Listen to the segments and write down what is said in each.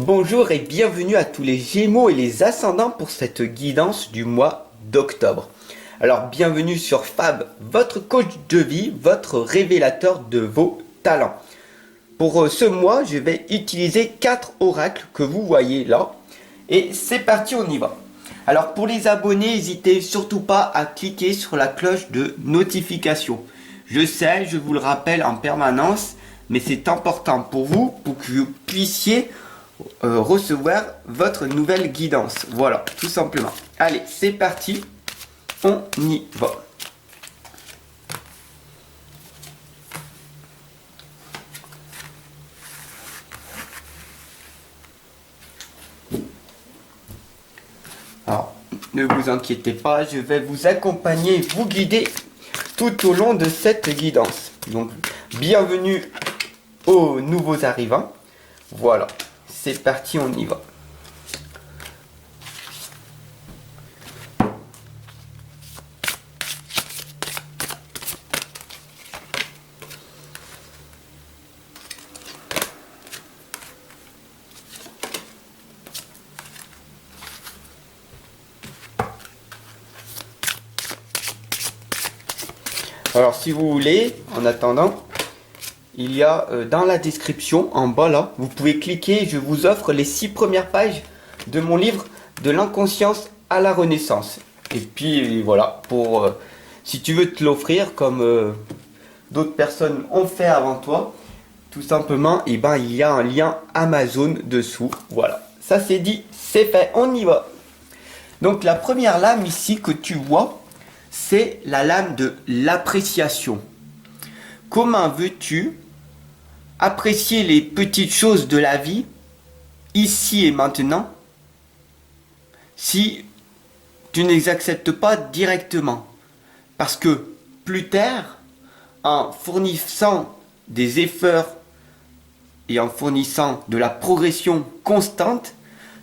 Bonjour et bienvenue à tous les Gémeaux et les Ascendants pour cette guidance du mois d'octobre. Alors bienvenue sur Fab, votre coach de vie, votre révélateur de vos talents. Pour ce mois, je vais utiliser 4 oracles que vous voyez là. Et c'est parti, on y va. Alors pour les abonnés, n'hésitez surtout pas à cliquer sur la cloche de notification. Je sais, je vous le rappelle en permanence, mais c'est important pour vous, pour que vous puissiez recevoir votre nouvelle guidance. Voilà, tout simplement. Allez, c'est parti, on y va. Alors, ne vous inquiétez pas, je vais vous accompagner, vous guider tout au long de cette guidance. Donc, bienvenue aux nouveaux arrivants. Voilà, c'est parti, on y va. Alors si vous voulez, en attendant, il y a dans la description, en bas là, vous pouvez cliquer, je vous offre les 6 premières pages de mon livre De l'inconscience à la renaissance. Et puis voilà, pour si tu veux te l'offrir comme d'autres personnes ont fait avant toi, tout simplement, et ben, il y a un lien Amazon dessous. Voilà, ça c'est dit, c'est fait, on y va. Donc la première lame ici que tu vois, c'est la lame de l'appréciation. Comment veux-tu apprécier les petites choses de la vie, ici et maintenant, si tu ne les acceptes pas directement? Parce que plus tard, en fournissant des efforts et en fournissant de la progression constante,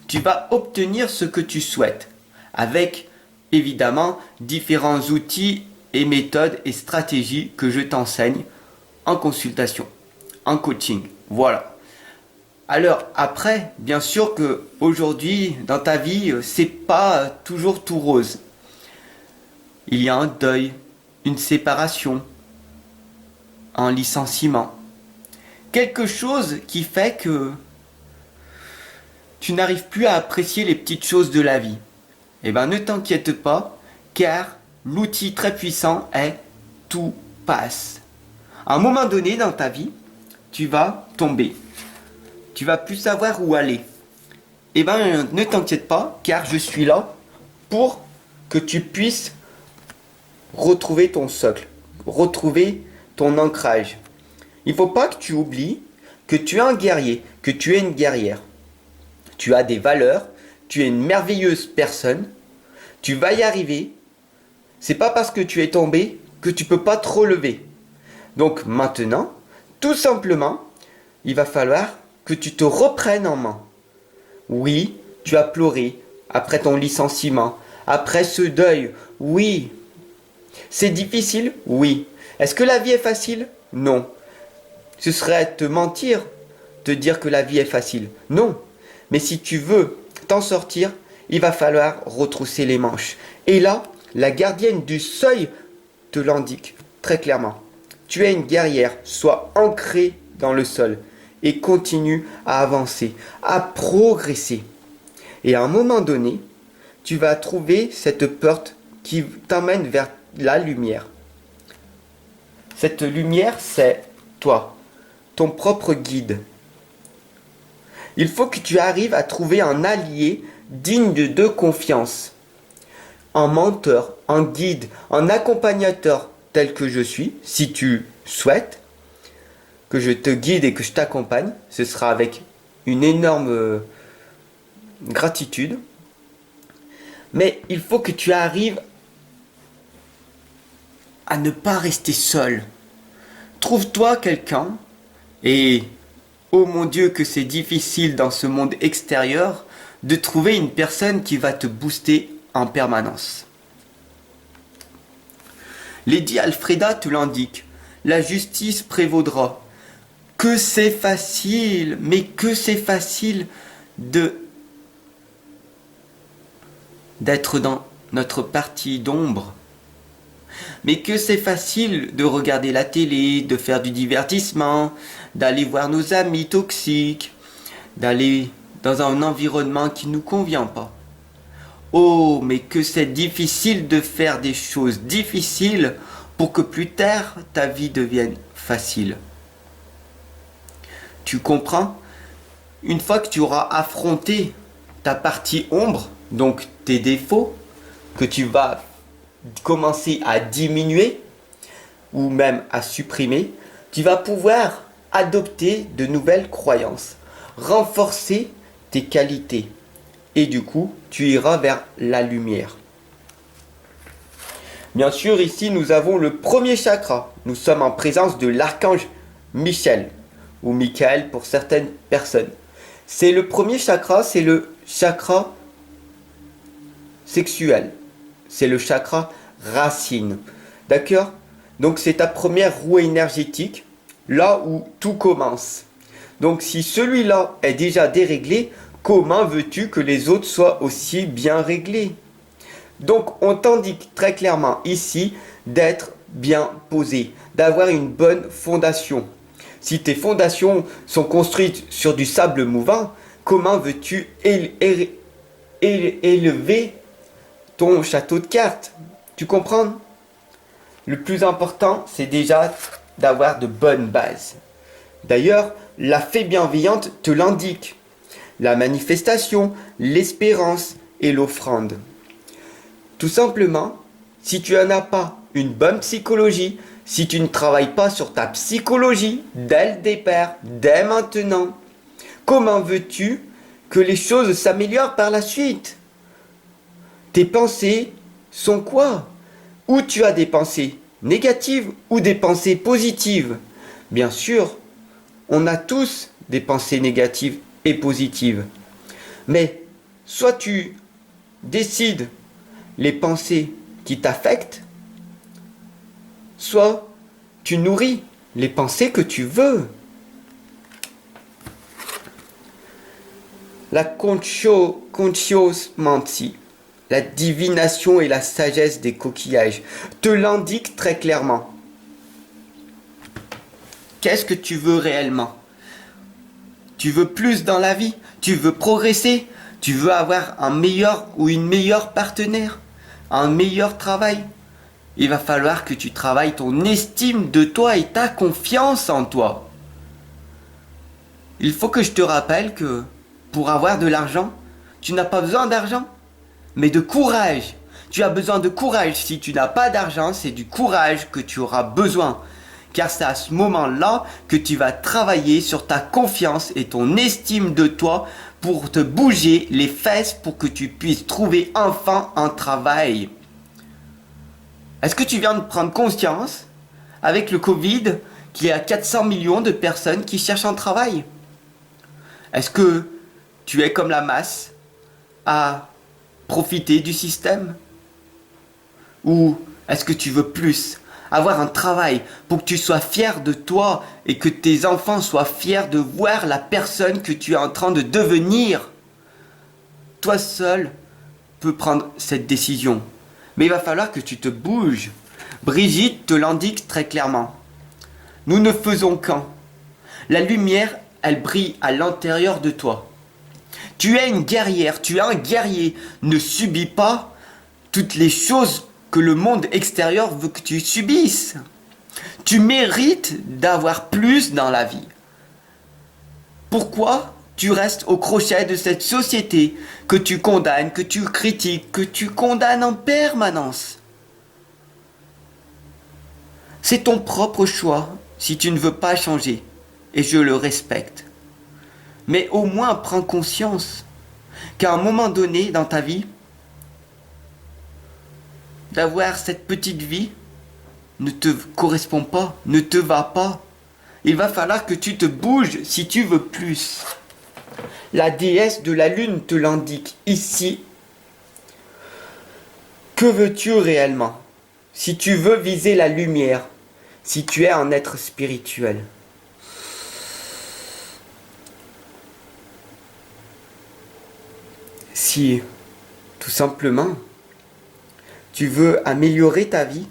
tu vas obtenir ce que tu souhaites, avec évidemment différents outils et méthodes et stratégies que je t'enseigne en consultation, en coaching. Voilà. Alors après, bien sûr que aujourd'hui dans ta vie, c'est pas toujours tout rose. Il y a un deuil, une séparation, un licenciement. Quelque chose qui fait que tu n'arrives plus à apprécier les petites choses de la vie. Eh bien, ne t'inquiète pas, car l'outil très puissant est tout passe. À un moment donné dans ta vie, tu vas tomber. Tu vas plus savoir où aller. Eh bien, ne t'inquiète pas, car je suis là pour que tu puisses retrouver ton socle, retrouver ton ancrage. Il ne faut pas que tu oublies que tu es un guerrier, que tu es une guerrière. Tu as des valeurs, tu es une merveilleuse personne, tu vas y arriver. C'est pas parce que tu es tombé que tu peux pas te relever. Donc maintenant, tout simplement, il va falloir que tu te reprennes en main. Oui, tu as pleuré après ton licenciement, après ce deuil. Oui. C'est difficile? Oui. Est-ce que la vie est facile? Non. Ce serait te mentir, te dire que la vie est facile. Non. Mais si tu veux t'en sortir, il va falloir retrousser les manches. Et là, la gardienne du seuil te l'indique très clairement. Tu es une guerrière, sois ancrée dans le sol et continue à avancer, à progresser. Et à un moment donné, tu vas trouver cette porte qui t'emmène vers la lumière. Cette lumière, c'est toi, ton propre guide. Il faut que tu arrives à trouver un allié digne de confiance. Un menteur, un guide, un accompagnateur tel que je suis, si tu souhaites que je te guide et que je t'accompagne, ce sera avec une énorme gratitude. Mais il faut que tu arrives à ne pas rester seul. Trouve-toi quelqu'un et oh mon Dieu que c'est difficile dans ce monde extérieur de trouver une personne qui va te booster en permanence. Lady Alfreda te l'indique, la justice prévaudra. Que c'est facile, mais que c'est facile d'être dans notre partie d'ombre, mais que c'est facile de regarder la télé, de faire du divertissement, d'aller voir nos amis toxiques, d'aller dans un environnement qui ne nous convient pas. Oh, mais que c'est difficile de faire des choses difficiles pour que plus tard ta vie devienne facile. Tu comprends? Une fois que tu auras affronté ta partie ombre, donc tes défauts, que tu vas commencer à diminuer ou même à supprimer, tu vas pouvoir adopter de nouvelles croyances, renforcer tes qualités et du coup, tu iras vers la lumière. Bien sûr, ici, nous avons le premier chakra. Nous sommes en présence de l'archange Michel, ou Michael pour certaines personnes. C'est le premier chakra, c'est le chakra sexuel. C'est le chakra racine. D'accord? Donc c'est ta première roue énergétique, là où tout commence. Donc si celui-là est déjà déréglé, comment veux-tu que les autres soient aussi bien réglés? Donc on t'indique très clairement ici d'être bien posé, d'avoir une bonne fondation. Si tes fondations sont construites sur du sable mouvant, comment veux-tu élever ton château de cartes? Tu comprends? Le plus important, c'est déjà d'avoir de bonnes bases. D'ailleurs, la fée bienveillante te l'indique. La manifestation, l'espérance et l'offrande. Tout simplement, si tu n'en as pas une bonne psychologie, si tu ne travailles pas sur ta psychologie dès le départ, dès maintenant, comment veux-tu que les choses s'améliorent par la suite? Tes pensées sont quoi? Ou tu as des pensées négatives ou des pensées positives? Bien sûr, on a tous des pensées négatives et positives. Mais soit tu décides les pensées qui t'affectent, soit tu nourris les pensées que tu veux. La consciomancy, la divination et la sagesse des coquillages, te l'indique très clairement. Qu'est-ce que tu veux réellement? Tu veux plus dans la vie? Tu veux progresser? Tu veux avoir un meilleur ou une meilleure partenaire? Un meilleur travail? Il va falloir que tu travailles ton estime de toi et ta confiance en toi. Il faut que je te rappelle que pour avoir de l'argent, tu n'as pas besoin d'argent, mais de courage. Tu as besoin de courage. Si tu n'as pas d'argent, c'est du courage que tu auras besoin. Car c'est à ce moment-là que tu vas travailler sur ta confiance et ton estime de toi pour te bouger les fesses pour que tu puisses trouver enfin un travail. Est-ce que tu viens de prendre conscience, avec le Covid, qu'il y a 400 millions de personnes qui cherchent un travail? Est-ce que tu es comme la masse à profiter du système? Ou est-ce que tu veux plus? Avoir un travail pour que tu sois fier de toi et que tes enfants soient fiers de voir la personne que tu es en train de devenir. Toi seul peux prendre cette décision. Mais il va falloir que tu te bouges. Brigitte te l'indique très clairement. Nous ne faisons qu'un. La lumière, elle brille à l'intérieur de toi. Tu es une guerrière, tu es un guerrier. Ne subis pas toutes les choses que le monde extérieur veut que tu subisses. Tu mérites d'avoir plus dans la vie. Pourquoi tu restes au crochet de cette société que tu condamnes, que tu critiques, que tu condamnes en permanence? C'est ton propre choix si tu ne veux pas changer, et je le respecte. Mais au moins prends conscience qu'à un moment donné dans ta vie, d'avoir cette petite vie ne te correspond pas, ne te va pas. Il va falloir que tu te bouges si tu veux plus. La déesse de la lune te l'indique ici. Que veux-tu réellement? Si tu veux viser la lumière, si tu es un être spirituel. Si, tout simplement, tu veux améliorer ta vie,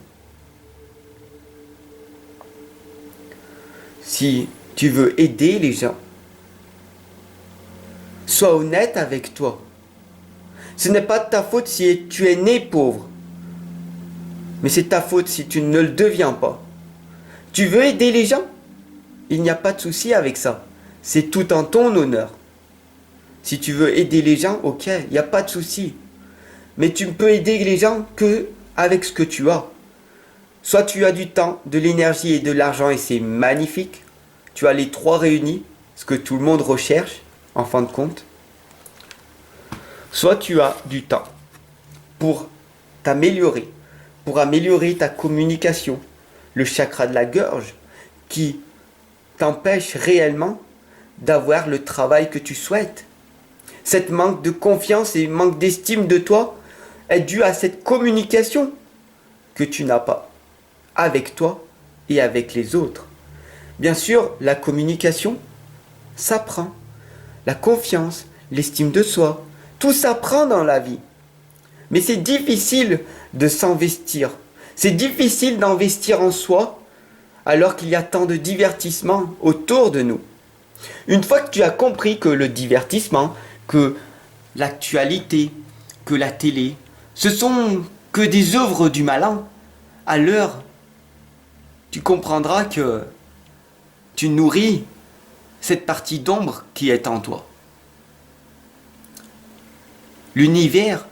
si tu veux aider les gens, sois honnête avec toi. Ce n'est pas de ta faute si tu es né pauvre, mais c'est ta faute si tu ne le deviens pas. Tu veux aider les gens? Il n'y a pas de souci avec ça. C'est tout en ton honneur. Si tu veux aider les gens, ok, il n'y a pas de souci. Mais tu ne peux aider les gens que avec ce que tu as. Soit tu as du temps, de l'énergie et de l'argent et c'est magnifique. Tu as les trois réunis, ce que tout le monde recherche, en fin de compte. Soit tu as du temps pour t'améliorer, pour améliorer ta communication, le chakra de la gorge, qui t'empêche réellement d'avoir le travail que tu souhaites. Cette manque de confiance et manque d'estime de toi est due à cette communication que tu n'as pas avec toi et avec les autres. Bien sûr, la communication s'apprend. La confiance, l'estime de soi, tout s'apprend dans la vie. Mais c'est difficile de s'investir. C'est difficile d'investir en soi alors qu'il y a tant de divertissement autour de nous. Une fois que tu as compris que le divertissement, que l'actualité, que la télé, ce sont que des œuvres du malin, alors tu comprendras que tu nourris cette partie d'ombre qui est en toi. L'univers,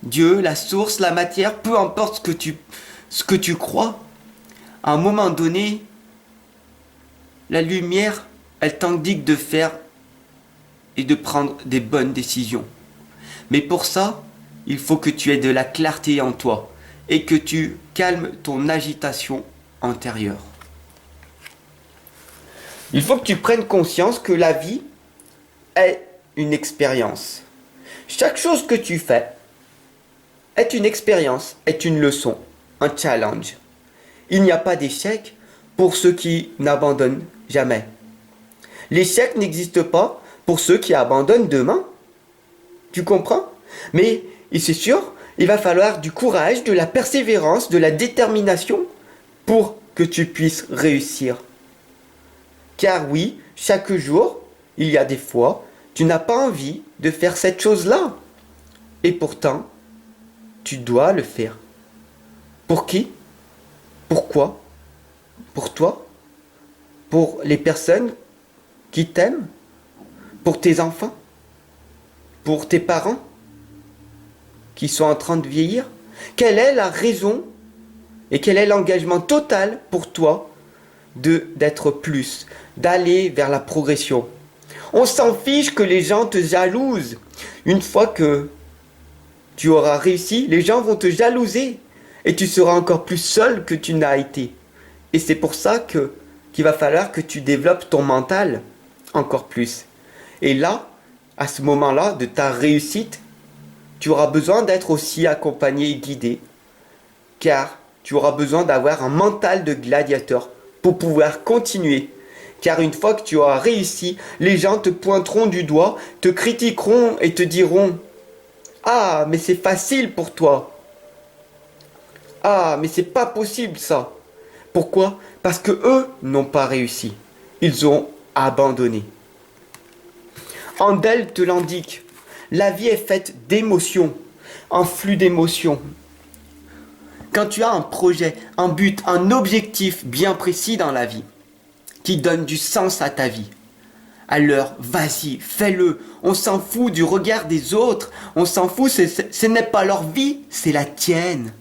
Dieu, la source, la matière, peu importe ce que tu crois, à un moment donné, la lumière, elle t'indique de faire et de prendre des bonnes décisions. Mais pour ça, il faut que tu aies de la clarté en toi et que tu calmes ton agitation intérieure. Il faut que tu prennes conscience que la vie est une expérience. Chaque chose que tu fais est une expérience, est une leçon, un challenge. Il n'y a pas d'échec pour ceux qui n'abandonnent jamais. L'échec n'existe pas pour ceux qui abandonnent demain. Tu comprends? Mais c'est sûr, il va falloir du courage, de la persévérance, de la détermination pour que tu puisses réussir. Car oui, chaque jour, il y a des fois, tu n'as pas envie de faire cette chose-là. Et pourtant, tu dois le faire. Pour qui? Pourquoi? Pour toi? Pour les personnes qui t'aiment? Pour tes enfants? Pour tes parents qui sont en train de vieillir? Quelle est la raison et quel est l'engagement total pour toi d'être plus, d'aller vers la progression? On s'en fiche que les gens te jalousent. Une fois que tu auras réussi, les gens vont te jalouser et tu seras encore plus seul que tu n'as été. Et c'est pour ça qu'il va falloir que tu développes ton mental encore plus. Et là, à ce moment-là de ta réussite, tu auras besoin d'être aussi accompagné et guidé, car tu auras besoin d'avoir un mental de gladiateur pour pouvoir continuer. Car une fois que tu auras réussi, les gens te pointeront du doigt, te critiqueront et te diront « Ah, mais c'est facile pour toi. Ah, mais c'est pas possible ça. » Pourquoi? Parce que eux n'ont pas réussi. Ils ont abandonné. Handel te l'indique. La vie est faite d'émotions, un flux d'émotions. Quand tu as un projet, un but, un objectif bien précis dans la vie, qui donne du sens à ta vie, alors vas-y, fais-le. On s'en fout du regard des autres. On s'en fout, ce n'est pas leur vie, c'est la tienne.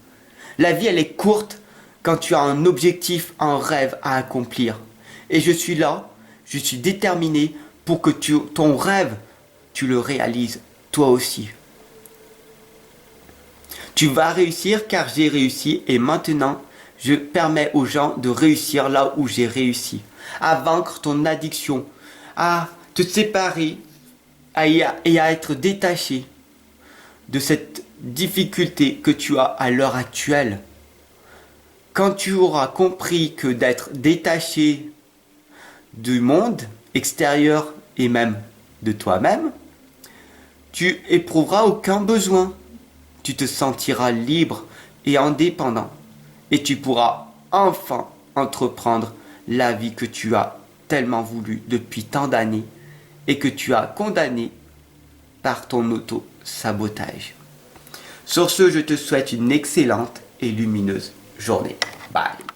La vie, elle est courte quand tu as un objectif, un rêve à accomplir. Et je suis là, je suis déterminé pour que ton rêve, tu le réalises toi aussi. Tu vas réussir car j'ai réussi et maintenant, je permets aux gens de réussir là où j'ai réussi. À vaincre ton addiction, à te séparer et à être détaché de cette difficulté que tu as à l'heure actuelle. Quand tu auras compris que d'être détaché du monde extérieur et même de toi-même, tu éprouveras aucun besoin. Tu te sentiras libre et indépendant. Et tu pourras enfin entreprendre la vie que tu as tellement voulu depuis tant d'années et que tu as condamnée par ton auto-sabotage. Sur ce, je te souhaite une excellente et lumineuse journée. Bye.